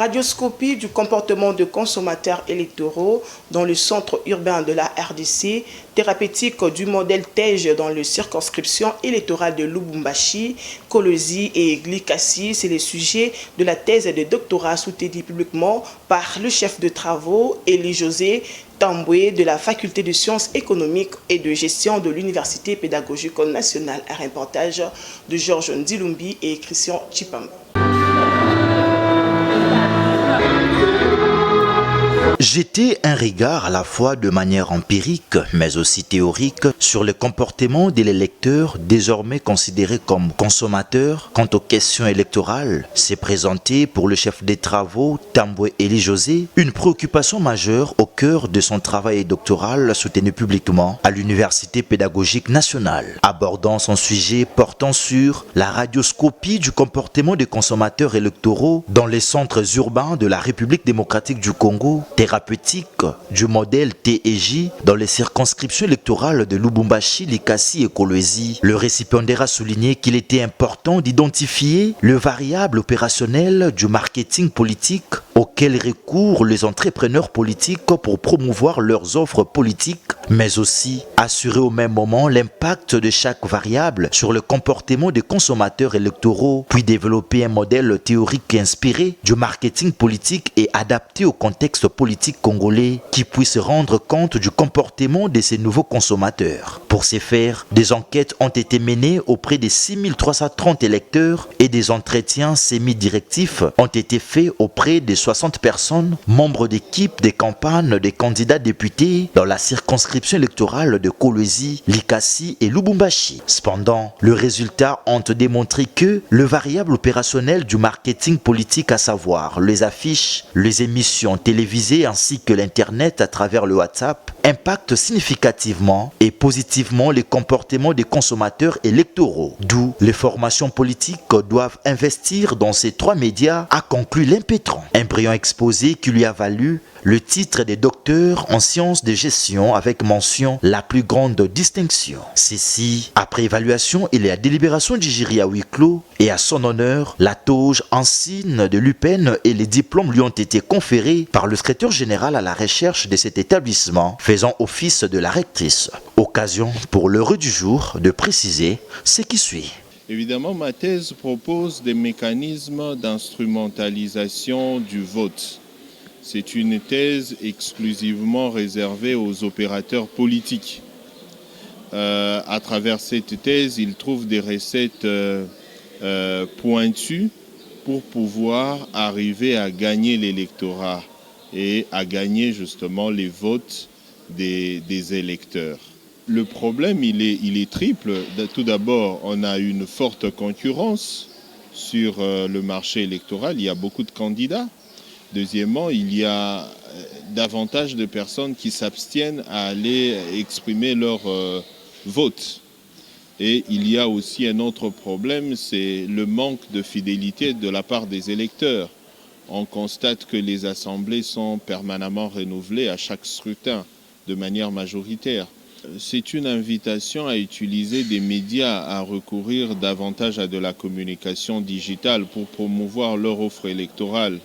Radioscopie du comportement de consommateurs électoraux dans le centre urbain de la RDC, thérapeutique du modèle TEJ dans les circonscriptions électorales de Lubumbashi, Kolwezi et Likasi, c'est le sujet de la thèse de doctorat soutenue publiquement par le chef de travaux Élie-José Tamboué de la faculté de sciences économiques et de gestion de l'Université pédagogique nationale. Un reportage de Georges Ndilumbi et Christian Chipamba. Jeter un regard à la fois de manière empirique, mais aussi théorique, sur le comportement de l'électeur désormais considéré comme consommateur quant aux questions électorales, s'est présenté pour le chef des travaux, Tamboué Élie-José, une préoccupation majeure au cœur de son travail doctoral soutenu publiquement à l'Université pédagogique nationale, abordant son sujet portant sur la radioscopie du comportement des consommateurs électoraux dans les centres urbains de la République démocratique du Congo, thérapeutique du modèle TEJ dans les circonscriptions électorales de Lubumbashi, Likasi et Kolwezi. Le récipiendaire a souligné qu'il était important d'identifier le variable opérationnel du marketing politique auquel recourent les entrepreneurs politiques pour promouvoir leurs offres politiques, mais aussi assurer au même moment l'impact de chaque variable sur le comportement des consommateurs électoraux, puis développer un modèle théorique inspiré du marketing politique et adapté au contexte politique congolais qui puisse rendre compte du comportement de ces nouveaux consommateurs. Pour ce faire, des enquêtes ont été menées auprès de 6330 électeurs et des entretiens semi-directifs ont été faits auprès de 60 personnes, membres d'équipes de campagne des candidats députés dans la circonscription électorale de Kolwezi, Likasi et Lubumbashi. Cependant, les résultats ont démontré que le variable opérationnel du marketing politique, à savoir les affiches, les émissions télévisées ainsi que l'Internet à travers le WhatsApp, impacte significativement et positivement les comportements des consommateurs électoraux. D'où les formations politiques doivent investir dans ces trois médias, a conclu l'impétrant. Un brillant exposé qui lui a valu le titre de docteur en sciences de gestion avec mention la plus grande distinction. Ceci, après évaluation et la délibération du jury à huis clos, et à son honneur, la toge insigne de l'UPEN et les diplômes lui ont été conférés par le secrétaire général à la recherche de cet établissement, faisant office de la rectrice. Occasion pour l'heure du jour de préciser ce qui suit. Évidemment, ma thèse propose des mécanismes d'instrumentalisation du vote. C'est une thèse exclusivement réservée aux opérateurs politiques. À travers cette thèse, ils trouvent des recettes pointues pour pouvoir arriver à gagner l'électorat et à gagner justement les votes des électeurs. Le problème, il est triple. Tout d'abord, on a une forte concurrence sur le marché électoral. Il y a beaucoup de candidats. Deuxièmement, il y a davantage de personnes qui s'abstiennent à aller exprimer leur vote. Et il y a aussi un autre problème, c'est le manque de fidélité de la part des électeurs. On constate que les assemblées sont permanemment renouvelées à chaque scrutin de manière majoritaire. C'est une invitation à utiliser des médias, à recourir davantage à de la communication digitale pour promouvoir leur offre électorale.